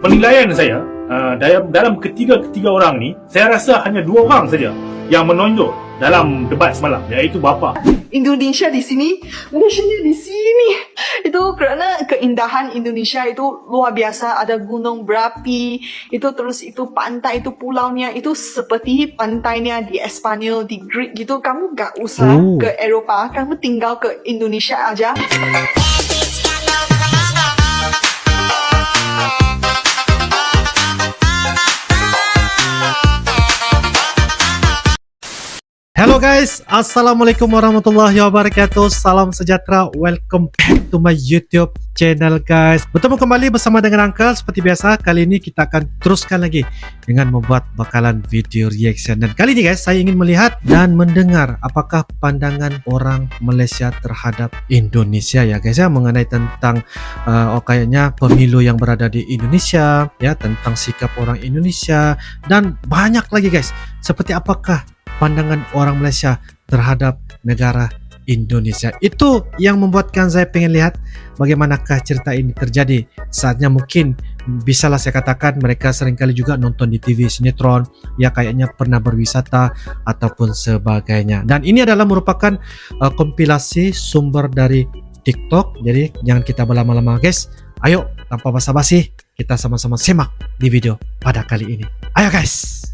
Penilaian saya dalam ketiga orang ni, saya rasa hanya 2 orang saja yang menonjol dalam debat semalam, iaitu bapa. Indonesia di sini, Malaysia di sini. Itu kerana keindahan Indonesia itu luar biasa. Ada gunung berapi, itu terus itu pantai, itu pulaunya itu seperti pantainya di Espanyol, di Greek gitu. Kamu gak usah ke Eropah, kamu tinggal ke Indonesia aja. Hello guys, Assalamualaikum warahmatullahi wabarakatuh. Salam sejahtera, welcome back to my YouTube channel guys. Bertemu kembali bersama dengan Uncle. Seperti biasa, kali ini kita akan teruskan lagi dengan membuat bakalan video reaction. Dan kali ini guys, saya ingin melihat dan mendengar apakah pandangan orang Malaysia terhadap Indonesia ya guys ya, mengenai tentang kayaknya pemilu yang berada di Indonesia ya, tentang sikap orang Indonesia dan banyak lagi guys. Seperti apakah pandangan orang Malaysia terhadap negara Indonesia. Itu yang membuatkan saya pengen lihat bagaimanakah cerita ini terjadi. Saatnya mungkin bisalah saya katakan mereka seringkali juga nonton di TV sinetron, ya kayaknya pernah berwisata ataupun sebagainya. Dan ini adalah merupakan kompilasi sumber dari TikTok. Jadi jangan kita berlama-lama guys. Ayo tanpa basa-basi kita sama-sama simak di video pada kali ini. Ayo guys.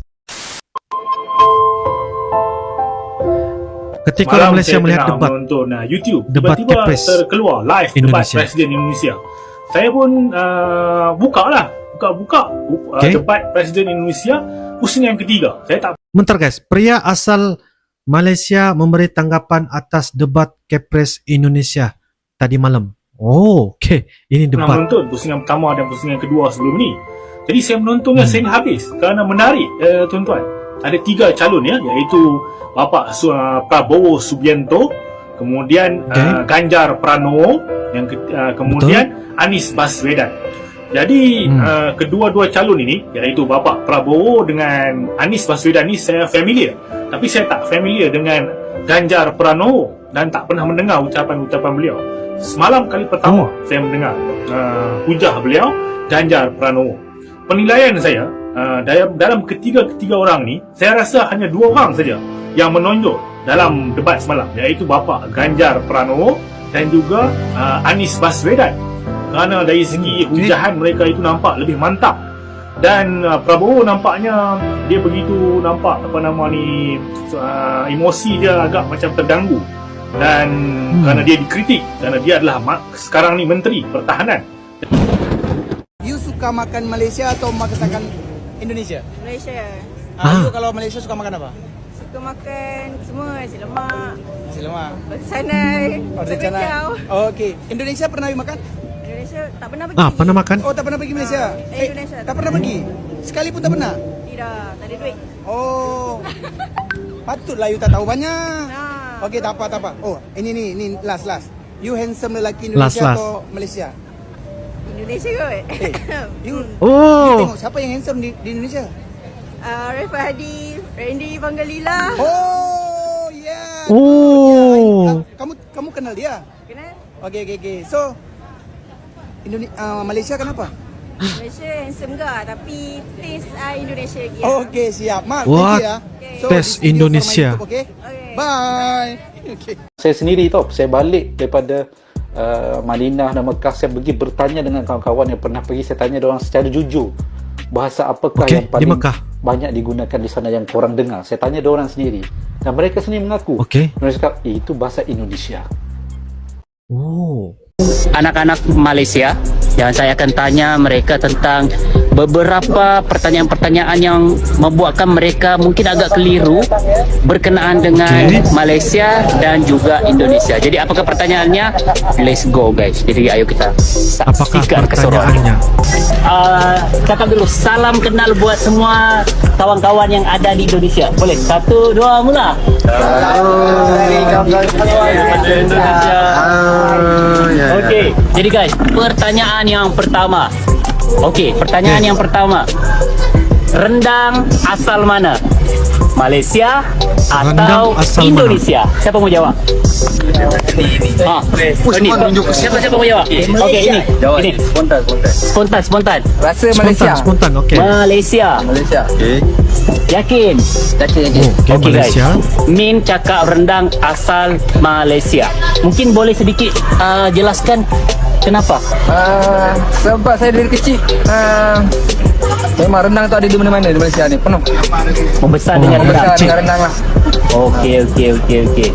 Ketika orang Malaysia melihat debat menonton YouTube, debat tiba-tiba Kepres terkeluar live Indonesia. debat Presiden Indonesia. Saya pun buka debat Presiden Indonesia pusing yang ketiga. Saya tak. Bentar guys, pria asal Malaysia memberi tanggapan atas debat Kepres Indonesia tadi malam. Oh, okey. Ini debat. Menonton pusingan pertama dan pusingan kedua sebelum ni. Jadi saya menontonnya sehingga habis kerana menarik tuan-tuan. Ada 3 calon ya, iaitu Bapak Prabowo Subianto, kemudian Ganjar Pranowo, yang kemudian Anies Baswedan. Jadi kedua-dua calon ini, iaitu Bapak Prabowo dengan Anies Baswedan ni saya familiar, tapi saya tak familiar dengan Ganjar Pranowo dan tak pernah mendengar ucapan-ucapan beliau. Semalam kali pertama saya mendengar hujah beliau Ganjar Pranowo. Penilaian saya dalam ketiga orang ni, saya rasa hanya 2 orang saja yang menonjol dalam debat semalam, iaitu Bapak Ganjar Pranowo dan juga Anies Baswedan. Kerana dari segi hujahan mereka itu nampak lebih mantap. Dan Prabowo nampaknya dia begitu nampak emosi dia agak macam terganggu. Dan kerana dia dikritik, kerana dia adalah sekarang ni Menteri Pertahanan. You suka makan Malaysia atau masakan Indonesia? Malaysia. You kalau Malaysia suka makan apa? Suka makan semua, nasi lemak, Nasi lemak. roti canai, Roti canai. Oh, okey. Indonesia pernah you makan? Indonesia tak pernah pergi. pernah makan? Oh, tak pernah pergi Malaysia? Indonesia tak pernah pergi? Sekali pun tak pernah? Tidak, tak ada duit. Oh. Patutlah you tak tahu banyak. Nah. Okey, tak apa. Oh, ini last. You handsome lelaki Indonesia Last. atau Malaysia? Indonesia kot. You Oh, tengok siapa yang handsome di Indonesia? Rafa Hadi, Randy Pangalila. Oh, yeah. Oh. Kamu kenal dia? Kenal? Okey. So Malaysia kenapa? Malaysia handsome gak, tapi taste Indonesia lagi. Okey, siap. Maaf, What? thank you ya. Okay. Tes this video Indonesia. for my YouTube, okay? Okay. Bye. Okay. Saya sendiri tau, saya balik daripada Madinah dan Mekah, saya pergi bertanya dengan kawan-kawan yang pernah pergi. Saya tanya diorang secara jujur, bahasa apakah yang di paling Mekah banyak digunakan di sana yang korang dengar. Saya tanya diorang sendiri dan mereka sendiri mengaku. Mereka cakap, itu bahasa Indonesia. Oh. Anak-anak Malaysia, dan saya akan tanya mereka tentang beberapa pertanyaan-pertanyaan yang membuatkan mereka mungkin agak keliru berkenaan dengan Malaysia dan juga Indonesia. Jadi apakah pertanyaannya? Let's go guys. Jadi ayo kita Apakah saksikan keseruannya. pertanyaannya? Cakap dulu, salam kenal buat semua kawan-kawan yang ada di Indonesia. Boleh? 1, 2, mula. Indonesia. Okey, jadi guys, pertanyaan yang pertama. Rendang asal mana? Malaysia Rendang atau asal Indonesia? Siapa mau jawab? Ini. Siapa mau jawab? Okey, ini. Spontan. Rasa Malaysia. Spontan, okey. Malaysia. Malaysia. Yakin? Okey, Okey, Malaysia. guys. Min cakap rendang asal Malaysia. Mungkin boleh sedikit jelaskan kenapa? Sebab saya dari kecil memang rendang tu ada di mana-mana di Malaysia ni, penuh. Membesar dengan rendang. Besar dengan rendang lah. Okey.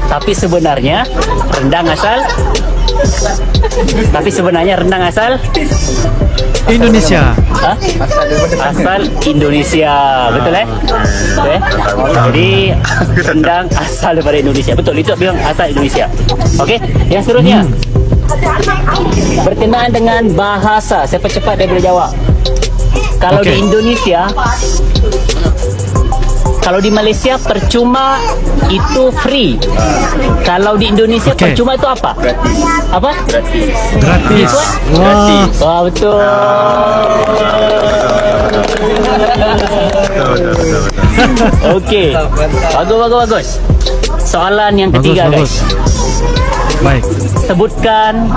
Tapi sebenarnya rendang asal Indonesia. ha? Asal Indonesia. Betul Betul Jadi rendang asal daripada Indonesia. Betul, itu bilang asal Indonesia. Okey, yang seterusnya. Berkenaan dengan bahasa, siapa cepat dia boleh jawab. Kalau di Okey. Indonesia, kalau di Malaysia percuma itu free. Kalau di Indonesia Okey. percuma itu apa? Apa? Gratis. Wah. Wah, betul. Okey. Bagus. Soalan yang ketiga, Bagus. guys. Baik. Sebutkan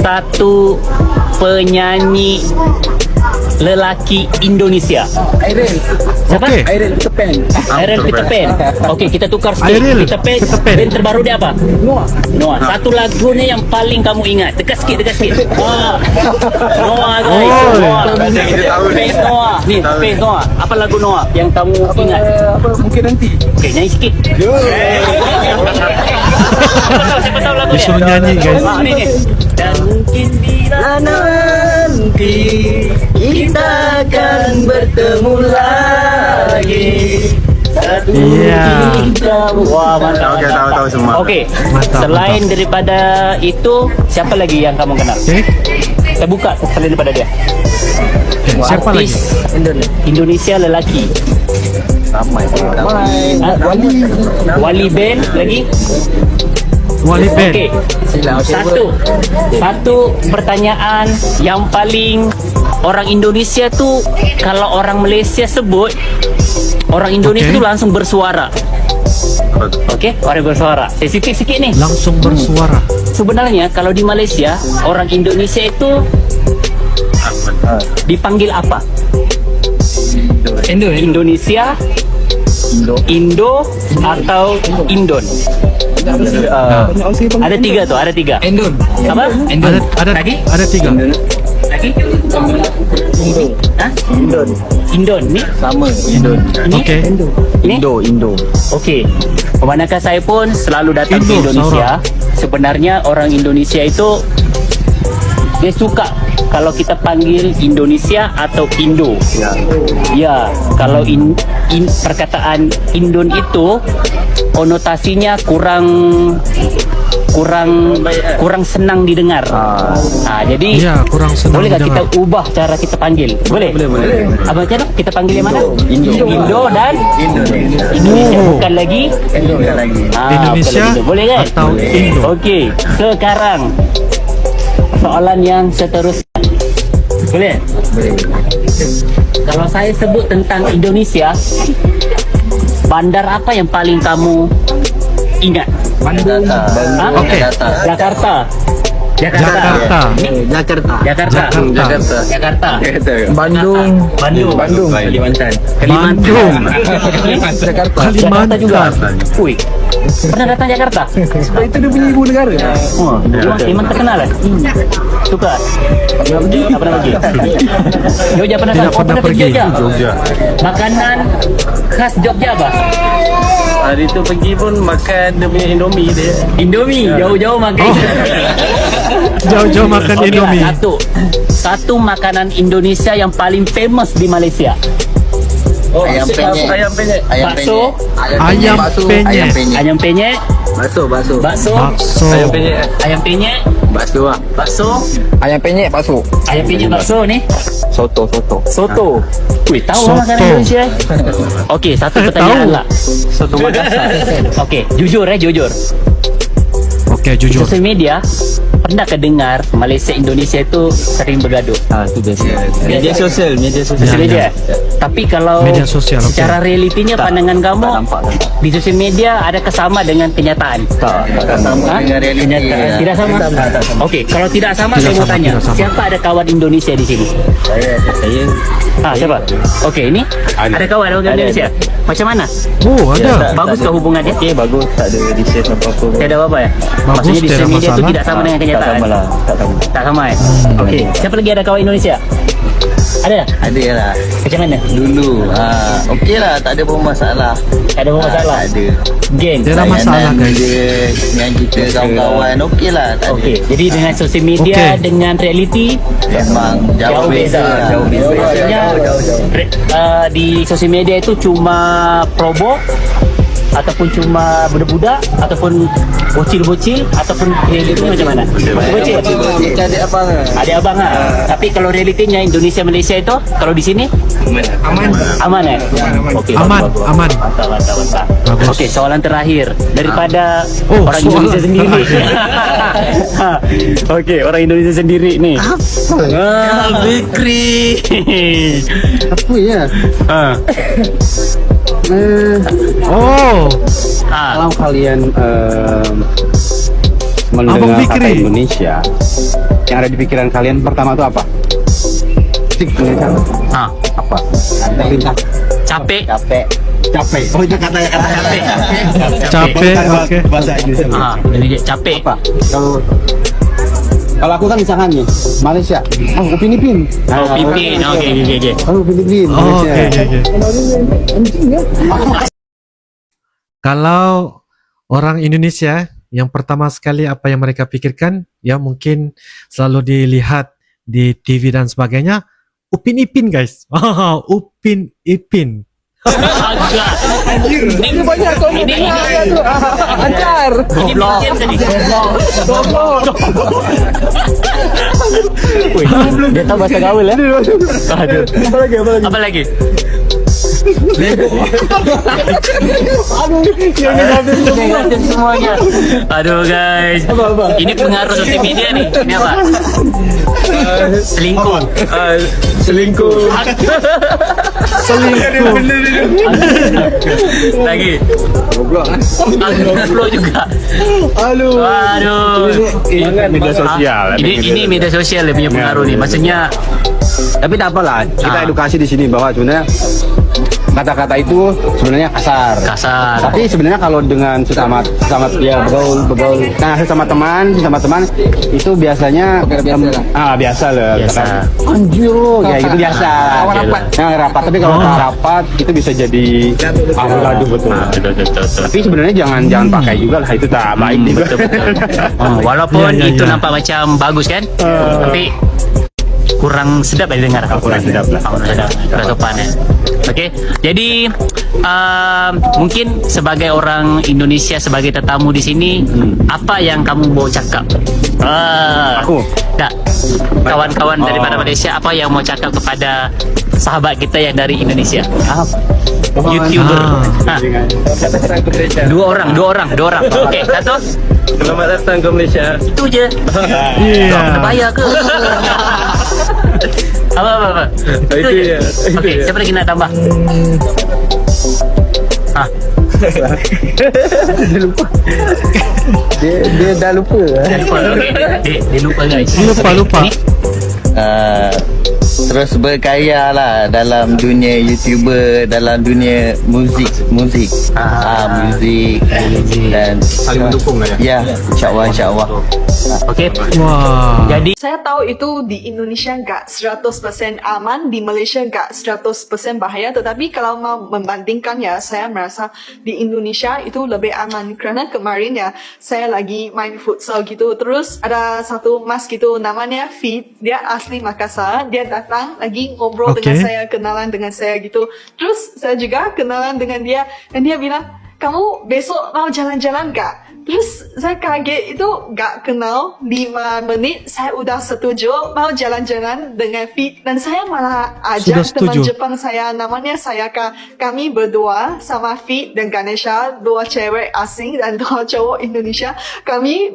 satu penyanyi lelaki Indonesia. Siapa? Okey. Airil Peter Pan. Okey, kita tukar sikit. Airil Peter Pan. Peter Pan. Band terbaru dia apa? Noah. Satu lagunya yang paling kamu ingat. Dekat sikit. Noah, guys. Oh. Noah. Space Noah. Ni, Space Noah. Apa lagu Noah yang kamu ingat? Mungkin nanti. Okey, nyanyi sikit. Siapa tahu lagu dia? Disuruh nyanyi, guys. Ni. Dan mungkin bila nanti kita akan bertemu lagi. Iya. Wah, mantap. Tahu semua. Okey. Mantap, Selain daripada itu, siapa lagi yang kamu kenal? Okey. Kita buka selain daripada dia. Okay. Siapa lagi? Artis Indonesia lelaki. Wali band lagi. Wali Band. Okey. Satu pertanyaan yang paling orang Indonesia tu, kalau orang Malaysia sebut, orang Indonesia Okey. tu langsung bersuara. Okey, orang bersuara. Sensitif sikit ni. Langsung bersuara. Sebenarnya kalau di Malaysia, orang Indonesia itu dipanggil apa? Indonesia, Indo atau Indon? Ada tiga. Endon. Apa? Ada Lagi? ada 3. Lagi? Indon. Ni? Ini? Okey. Ini? Indo. Okey. Kebanyakan saya pun selalu datang ke Indo, Indonesia. Sebenarnya orang Indonesia itu dia suka kalau kita panggil Indonesia atau Indo. Ya, kalau perkataan Indon itu konotasinya kurang senang didengar. Jadi Ya, kurang senang boleh tak kita didengar. ubah cara kita panggil? Boleh. Apa macam mana? Kita panggil yang mana? Indo dan Indonesia, bukan lagi Indonesia bukan lagi Indo. Boleh kan? atau Indo. Okey, sekarang soalan yang seterusnya. Boleh? Kalau saya sebut tentang Indonesia, bandar apa yang paling kamu ingat? Bandung. Okey. Jakarta. Jakarta. Bandung. Kalimantan. Bandung. Jakarta. Jakarta juga. Kalimantan. Ui. Pernah datang Jakarta? Sebab itu dia punya ibu negara. Oh, memang terkenal kan? Suka? Tak pernah pergi? Jogja pernah Tidak tak? pernah pergi. Jogja. Makanan khas Jogja apa? Hari tu pergi pun makan dia punya Indomie dia. Indomie, jauh-jauh makan. Jauh-jauh makan Okey lah, Indomie. Satu makanan Indonesia yang paling famous di Malaysia. Ayam penyet. Bakso, Ayam penyet. ayam penyet, bakso, Bakso. Ayam penyet. ayam penyet, bakso, Ayam penyet bakso. ayam penyet bakso ni. Soto. Soto. Wih, tahu Soto. makanan Indonesia? Okey, satu pertanyaan Tahu. lah. Soto Makassar. Okey, jujur. Okey, jujur. Sosial media, pernah dengar Malaysia Indonesia itu sering bergaduh? Itu biasa. Media sosial. Sosial Ya, media. ya. Tapi kalau Media sosial, okey. secara realitinya pandangan kamu di sosial media adakah sama dengan kenyataan? Tak sama Ha? dengan realiti. Tidak sama. Okey, kalau tidak sama saya mau sama, tanya, tidak sama. siapa ada kawan Indonesia di sini? Saya Siapa? Okey, ini ada kawan orang Indonesia. Macam mana? Oh, ada. Bagus ke hubungannya? okey, bagus, tak ada research apa-apa. Tiada apa-apa ya? Bagus, Maksudnya di tiada sosial media itu masalah. tidak sama dengan Tak kenyataan. sama lah, tak sama. Tak sama ya? Okey, siapa lagi ada kawan Indonesia? Ada? Ada lah. Macam mana? Dulu, okey lah, tak ada pun masalah. Tak ada masalah. Tak ada. Geng. Tiada masalah, Layanan guys. dia dengan kita kawan-kawan, okey lah, tak ada. Okey, jadi dengan sosial media Okey. dengan realiti Memang jauh beza. Jauh beza. Maksudnya di sosial media itu cuma probo ataupun cuma budak-budak ataupun bocil-bocil ataupun realiti macam mana? Bocil. Adik abang. Adik abang ah. Tapi kalau realitinya Indonesia Malaysia itu kalau di sini aman ya? Okey, Aman, bagus. aman. Mantap. Bagus. Okey, soalan terakhir daripada Oh, orang soalan Indonesia sendiri. terakhir. Okey, orang Indonesia sendiri ni. Fikri. Apa ya? Oh, Ah, Kalian Abang mendengar Fikri. kata Indonesia, yang ada di pikiran kalian pertama itu apa? ah, Apa? capek. Capek. Oh itu kata-kata Capek. capek. Okey. bahasa Indonesia. Ah, Indonesia capek. Apa? Kalau aku kan misalkan nih Malaysia, oh Filipin. Oh, pimpin. Okey. Oh Filipin. Oh, Malaysia. okey. Kalau orang Indonesia, yang pertama sekali apa yang mereka pikirkan, ya mungkin selalu dilihat di TV dan sebagainya, Upin Ipin guys. Upin Ipin. Agak. Ini banyak kau ini. Ancar. Goblok. Dia tahu bahasa gaul ya. Aduh. Apa lagi? Negatif semuanya. Aduh guys. Ini pengaruh sosial media nih. Ini apa? Selingkuh. Selingkuh. Lagi. Goblok juga. Aduh. Media sosial. Ini media sosial yang punya pengaruh nih. Maksudnya Tapi tak apalah, kita Ah. edukasi di sini bahwa sebenarnya kata-kata itu sebenarnya kasar. kasar. Tapi sebenarnya kalau dengan sesama ya begaul. Nah, sesama teman itu biasanya biasa lah. Biasa. Katakan, anjir lo, ya itu biasa. rapat. Nah, rapat. Tapi kalau rapat itu bisa jadi gaduh betul. Betul. Tapi sebenarnya jangan pakai juga lah, itu tak baik juga. Oh, walaupun Ya, ya, itu ya. nampak macam bagus kan, tapi kurang sedap ya dengar. Kurang sedap lah. Kurang sedap. Kurang sopan ya. Okey, jadi mungkin sebagai orang Indonesia, sebagai tetamu di sini, apa yang kamu mau cakap? Aku? Tak. Kawan-kawan daripada Malaysia, apa yang mau cakap kepada sahabat kita yang dari Indonesia? YouTuber. Ha. Dua orang. Okey, satu. Selamat datang ke Malaysia. Itu je. Iya. Bayar ke? Apa? Itu je. je. Okey, siapa lagi nak tambah? Ha. Dia dah lupa. Okey, dia lupa guys. Lupa. Ni? Terus berkarya lah dalam dunia YouTuber, dalam dunia muzik dan Saling mendukung lah ya. ya, insyaAllah. Okey. Wah. Jadi Saya tahu itu di Indonesia nggak 100% aman, di Malaysia nggak 100% bahaya, tetapi kalau mau membandingkan ya, saya merasa di Indonesia itu lebih aman. Kerana kemarin ya, saya lagi main futsal gitu, terus ada satu mas gitu, namanya Fit, dia asli Makassar, dia datang lagi ngobrol Okey. dengan saya, kenalan dengan saya gitu. Terus saya juga kenalan dengan dia, dan dia bilang, kamu besok mau jalan-jalan kak? Terus saya kaget itu gak kenal 5 menit saya udah setuju mau jalan-jalan dengan Fit dan saya malah Sudah ajak teman setuju. Jepang saya namanya kami berdua sama Fit dan Ganesha 2 cewek asing dan 2 cowok Indonesia kami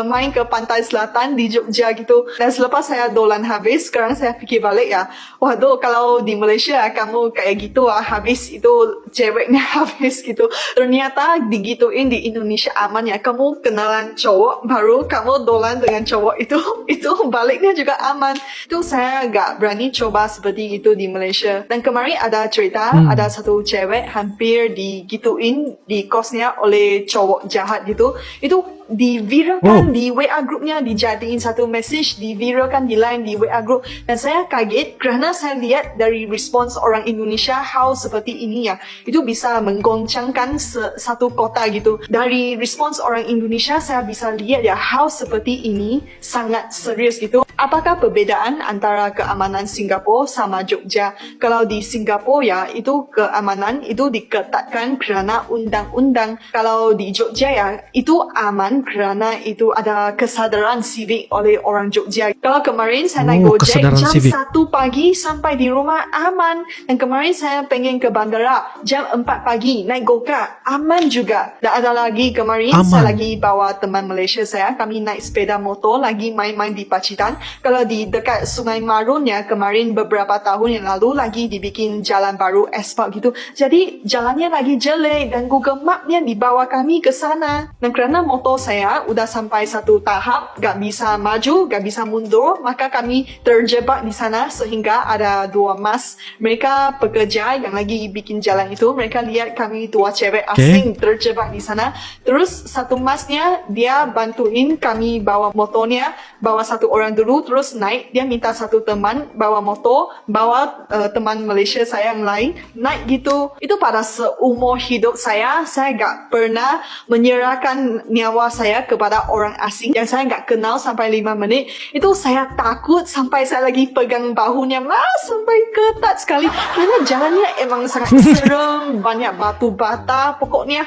main ke pantai selatan di Jogja gitu dan selepas saya dolan habis sekarang saya fikir balik ya waduh kalau di Malaysia kamu kayak gitu habis itu ceweknya habis gitu ternyata digituin di Indonesia aman ya kamu kenalan cowok baru kamu dolan dengan cowok itu baliknya juga aman itu saya gak berani coba seperti itu di Malaysia dan kemarin ada cerita ada satu cewek hampir digituin di kosnya oleh cowok jahat gitu itu diviralkan di WA grupnya dijadiin satu message diviralkan di line di WA group dan saya kaget kerana saya lihat dari respons orang Indonesia how seperti ini ya itu bisa menggoncangkan satu kota gitu dari respons orang Indonesia saya bisa lihat ya how seperti ini sangat serius gitu apakah perbezaan antara keamanan Singapura sama Jogja kalau di Singapura ya itu keamanan itu diketatkan kerana undang-undang kalau di Jogja ya itu aman kerana itu ada kesadaran sivik oleh orang Jogja. Kalau kemarin saya naik Gojek kesadaran jam sivik. 1 pagi sampai di rumah aman. Dan kemarin saya pengen ke bandara jam 4 pagi naik Go-Kart aman juga. Dan ada lagi kemarin saya lagi bawa teman Malaysia saya kami naik sepeda motor lagi main-main di Pacitan. Kalau di dekat Sungai Marun ya kemarin beberapa tahun yang lalu lagi dibikin jalan baru aspal gitu. Jadi jalannya lagi jelek dan Google Map-nya dibawa kami ke sana. Dan kerana motor saya udah sampai satu tahap gak bisa maju, gak bisa mundur maka kami terjebak di sana sehingga ada 2 mas mereka pekerja yang lagi bikin jalan itu mereka lihat kami 2 cewek asing terjebak di sana terus satu masnya dia bantuin kami bawa motornya bawa 1 orang dulu terus naik dia minta 1 teman bawa motor bawa teman Malaysia saya yang lain naik gitu itu pada seumur hidup saya gak pernah menyerahkan nyawa saya kepada orang asing yang saya nggak kenal sampai 5 menit itu saya takut sampai saya lagi pegang bahunya sampai ketat sekali karena jalannya emang sangat serem banyak batu bata pokoknya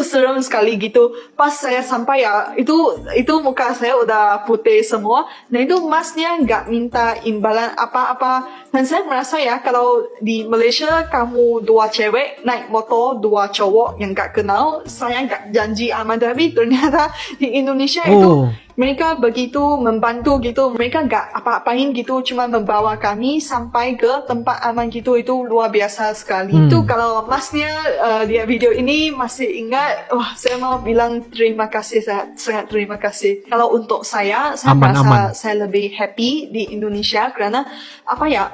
serem sekali gitu pas saya sampai ya itu muka saya udah putih semua dan itu masnya nggak minta imbalan apa-apa dan saya merasa ya kalau di Malaysia kamu 2 cewek naik motor 2 cowok yang nggak kenal saya nggak janji aman tapi ternyata di Indonesia itu mereka begitu membantu gitu mereka gak apa-apain gitu cuma membawa kami sampai ke tempat aman gitu itu luar biasa sekali itu kalau masnya lihat video ini masih ingat saya mau bilang terima kasih sangat terima kasih kalau untuk saya merasa saya lebih happy di Indonesia kerana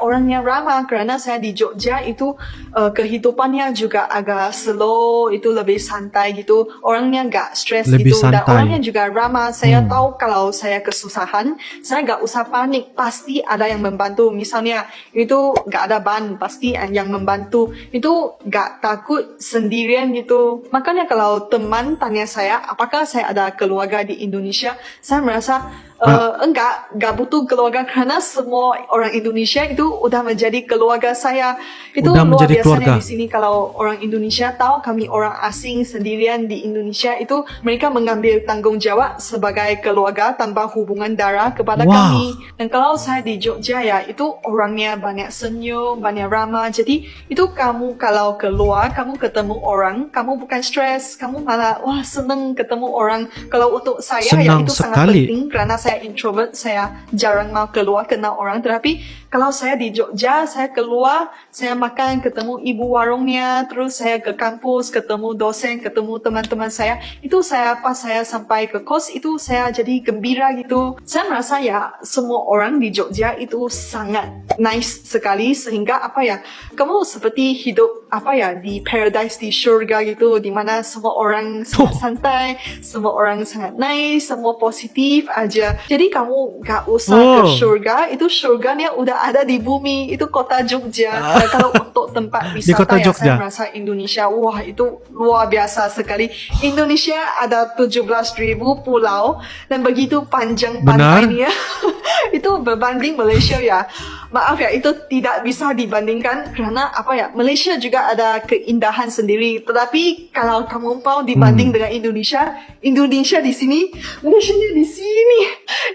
orangnya ramah kerana saya di Jogja itu kehidupannya juga agak slow itu lebih santai gitu orangnya gak stres Lebih gitu dan santai. orangnya juga ramah saya tahu kalau saya kesusahan saya gak usah panik pasti ada yang membantu misalnya itu gak ada ban pasti yang membantu itu gak takut sendirian gitu makanya kalau teman tanya saya apakah saya ada keluarga di Indonesia saya merasa gak butuh keluarga karena semua orang Indonesia itu udah menjadi keluarga saya itu Udah luar menjadi biasanya keluarga. di sini kalau orang Indonesia tahu kami orang asing sendirian di Indonesia itu mereka mengambil tanggung jawab sebagai keluarga tanpa hubungan darah kepada kami dan kalau saya di Jogja ya itu orangnya banyak senyum banyak ramah jadi itu kamu kalau keluar kamu ketemu orang kamu bukan stres kamu malah seneng ketemu orang kalau untuk saya Senang ya itu sangat sekali. penting karena saya introvert saya jarang mau keluar kenal orang tetapi kalau saya di Jogja saya keluar saya makan ketemu ibu warungnya terus saya ke kampus ketemu dosen ketemu teman-teman saya itu pas saya sampai ke kos itu saya jadi gembira gitu saya merasa ya semua orang di Jogja itu sangat nice sekali sehingga kamu seperti hidup di paradise di surga gitu di mana semua orang sangat santai semua orang sangat nice semua positif aja jadi kamu gak usah ke surga itu surganya udah ada di bumi itu kota Jogja kalau untuk untuk tempat Di kota wisata ya, Jogja. saya merasa Indonesia, wah itu luar biasa sekali. Indonesia ada 17,000 pulau dan begitu panjang Benar. pantainya. Itu berbanding Malaysia ya. Maaf ya, itu tidak bisa dibandingkan kerana apa ya, Malaysia juga ada keindahan sendiri. Tetapi kalau kamu mau dibanding dengan Indonesia, Indonesia di sini, Malaysia di sini.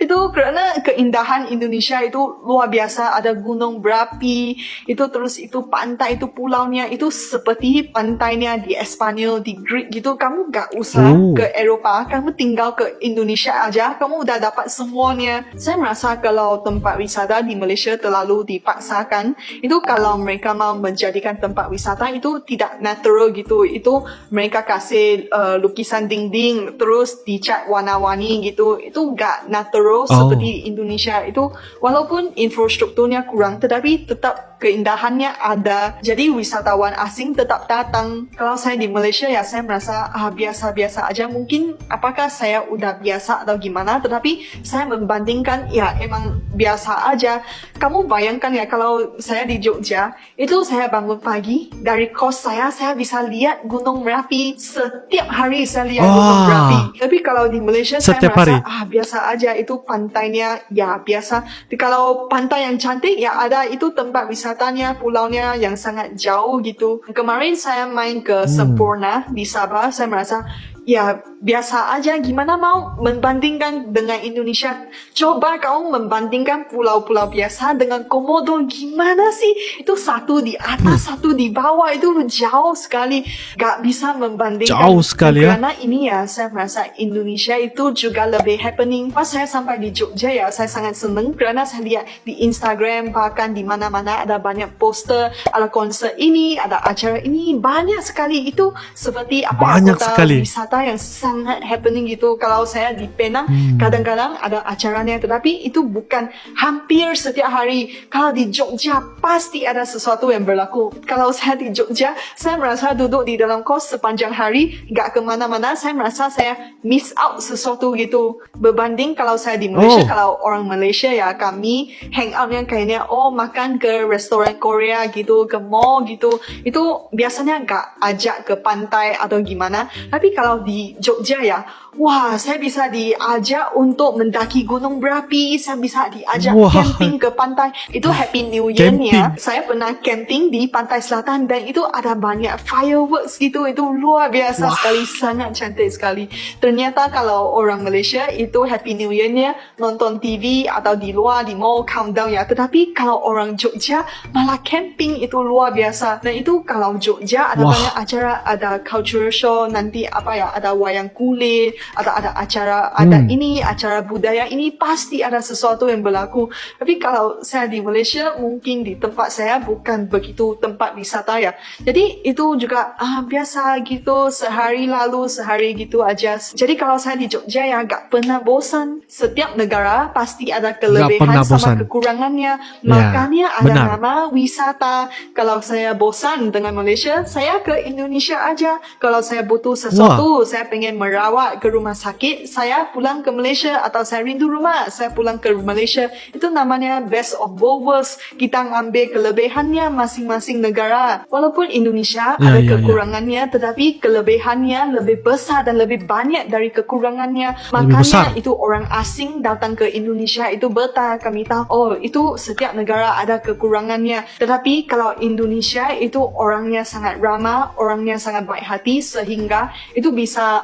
Itu kerana keindahan Indonesia itu luar biasa. Ada gunung berapi, itu terus itu pantai, itu pulaunya, itu seperti pantainya di Espanyol, di Greek gitu. Kamu gak usah ke Eropah, kamu tinggal ke Indonesia aja, kamu udah dapat semuanya. Saya merasa kalau tempat wisata di Malaysia terlalu dipaksakan, itu kalau mereka mau menjadikan tempat wisata itu tidak natural gitu. Itu mereka kasih lukisan dinding terus dicat warna-warni gitu. Itu gak natural seperti di Indonesia. Itu walaupun infrastrukturnya kurang tetapi tetap keindahannya ada. Jadi wisatawan asing tetap datang. Kalau saya di Malaysia ya saya merasa biasa-biasa aja. Mungkin apakah saya udah biasa atau gimana, tetapi saya membandingkan ya emang biasa aja. Kamu bayangkan ya kalau saya di Jogja, itu saya bangun pagi dari kos saya bisa lihat Gunung Merapi. Setiap hari saya lihat Gunung Merapi. Tapi kalau di Malaysia Setiap saya merasa hari. biasa aja. Itu pantainya ya biasa. Kalau pantai yang cantik ya ada, itu tempat wisatanya, pulaunya yang sangat jauh gitu. Kemarin saya main ke Semporna di Sabah, saya merasa ya biasa aja. Gimana mau membandingkan dengan Indonesia? Coba kamu membandingkan pulau-pulau biasa dengan Komodo, gimana sih? Itu satu di atas, satu di bawah, itu jauh sekali. Gak bisa membandingkan. Jauh sekali ya. Karena ini ya saya merasa Indonesia itu juga lebih happening. Pas saya sampai di Jogja ya, saya sangat senang kerana saya lihat di Instagram, bahkan di mana-mana ada banyak poster, ada konser ini, ada acara ini, banyak sekali. Itu seperti apa Banyak kota sekali. wisata yang sangat happening gitu. Kalau saya di Penang, kadang-kadang ada acaranya, tetapi itu bukan hampir setiap hari. Kalau di Jogja pasti ada sesuatu yang berlaku. Kalau saya di Jogja, saya merasa duduk di dalam kos sepanjang hari, gak kemana-mana. Saya merasa saya miss out sesuatu gitu. Berbanding kalau saya di Malaysia, kalau orang Malaysia ya kami hang out yang kayaknya makan ke restoran Korea gitu, ke mall gitu. Itu biasanya gak ajak ke pantai atau gimana. Tapi kalau di Jogja ya, wah saya bisa diajak untuk mendaki gunung berapi, saya bisa diajak camping ke pantai. Itu Happy New Year-nya. Saya pernah camping di pantai selatan dan itu ada banyak fireworks gitu. Itu luar biasa sekali, sangat cantik sekali. Ternyata kalau orang Malaysia itu Happy New Year-nya nonton TV atau di luar, di mall, countdown ya. Tetapi kalau orang Jogja malah camping, itu luar biasa. Dan itu kalau Jogja ada banyak acara, ada cultural show, nanti apa ya, ada wayang kulit, ada acara, ada ini, acara budaya ini, pasti ada sesuatu yang berlaku. Tapi kalau saya di Malaysia, mungkin di tempat saya bukan begitu tempat wisata ya. Jadi itu juga biasa gitu, sehari lalu sehari gitu aja. Jadi kalau saya di Jogja ya gak pernah bosan. Setiap negara pasti ada kelebihan sama kekurangannya. Makanya ada nama wisata. Kalau saya bosan dengan Malaysia, saya ke Indonesia aja. Kalau saya butuh sesuatu, saya pengen merawat ke rumah sakit, saya pulang ke Malaysia. Atau saya rindu rumah, saya pulang ke Malaysia. Itu namanya best of both worlds. Kita ngambil kelebihannya masing-masing negara. Walaupun Indonesia ada kekurangannya, tetapi kelebihannya lebih besar dan lebih banyak dari kekurangannya. Makanya itu orang asing datang ke Indonesia itu betah. Kami tahu, itu setiap negara ada kekurangannya. Tetapi kalau Indonesia itu orangnya sangat ramah, orangnya sangat baik hati, sehingga itu bisa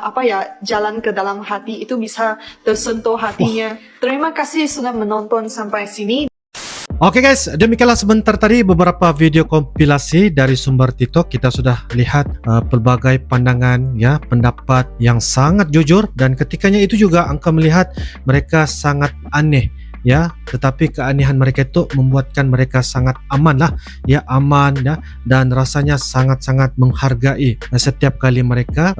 jalan ke dalam hati, itu bisa tersentuh hatinya. Terima kasih sudah menonton sampai sini. Oke guys, demikianlah sebentar tadi beberapa video kompilasi dari sumber TikTok. Kita sudah lihat pelbagai pandangan ya, pendapat yang sangat jujur, dan ketikanya itu juga engkau melihat mereka sangat aneh ya, tetapi keanehan mereka itu membuatkan mereka sangat aman lah ya, aman ya, dan rasanya sangat-sangat menghargai setiap kali mereka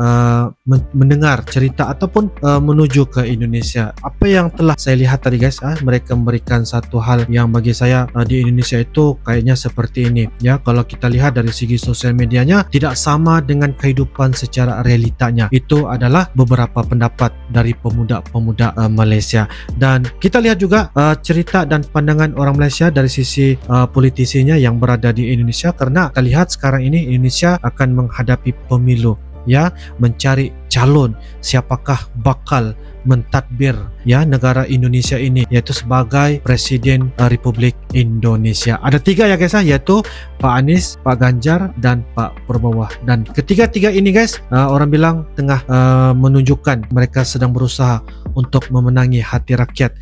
mendengar cerita ataupun menuju ke Indonesia. Apa yang telah saya lihat tadi guys, mereka memberikan satu hal yang bagi saya di Indonesia itu kayaknya seperti ini ya. Kalau kita lihat dari segi sosial medianya tidak sama dengan kehidupan secara realitanya. Itu adalah beberapa pendapat dari pemuda-pemuda Malaysia, dan kita lihat juga cerita dan pandangan orang Malaysia dari sisi politisinya yang berada di Indonesia, karena kita lihat sekarang ini Indonesia akan menghadapi pemilu, ya, mencari calon siapakah bakal mentadbir ya negara Indonesia ini, yaitu sebagai Presiden Republik Indonesia. Ada 3 ya guys, yaitu Pak Anies, Pak Ganjar, dan Pak Prabowo. Dan ketiga-tiga ini guys, orang bilang tengah menunjukkan mereka sedang berusaha untuk memenangi hati rakyat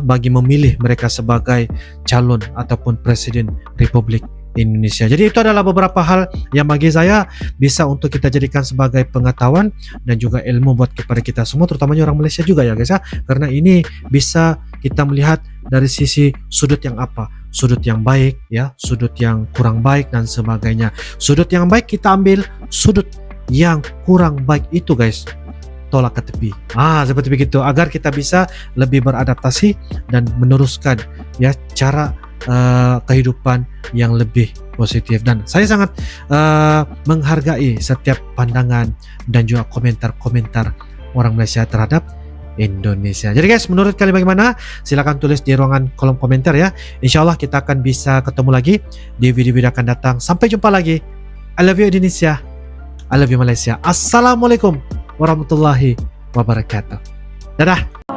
bagi memilih mereka sebagai calon ataupun Presiden Republik Indonesia. Jadi itu adalah beberapa hal yang bagi saya bisa untuk kita jadikan sebagai pengetahuan dan juga ilmu buat kepada kita semua, terutamanya orang Malaysia juga ya guys ya, karena ini bisa kita melihat dari sisi sudut yang apa, sudut yang baik ya, sudut yang kurang baik dan sebagainya. Sudut yang baik kita ambil, sudut yang kurang baik itu guys tolak ke tepi. Seperti begitu, agar kita bisa lebih beradaptasi dan meneruskan ya cara kehidupan yang lebih positif. Dan saya sangat menghargai setiap pandangan dan juga komentar-komentar orang Malaysia terhadap Indonesia. Jadi guys, menurut kalian bagaimana? Silakan tulis di ruangan kolom komentar ya. InsyaAllah kita akan bisa ketemu lagi di video-video akan datang. Sampai jumpa lagi. I love you Indonesia, I love you Malaysia. Assalamualaikum warahmatullahi wabarakatuh. Dadah.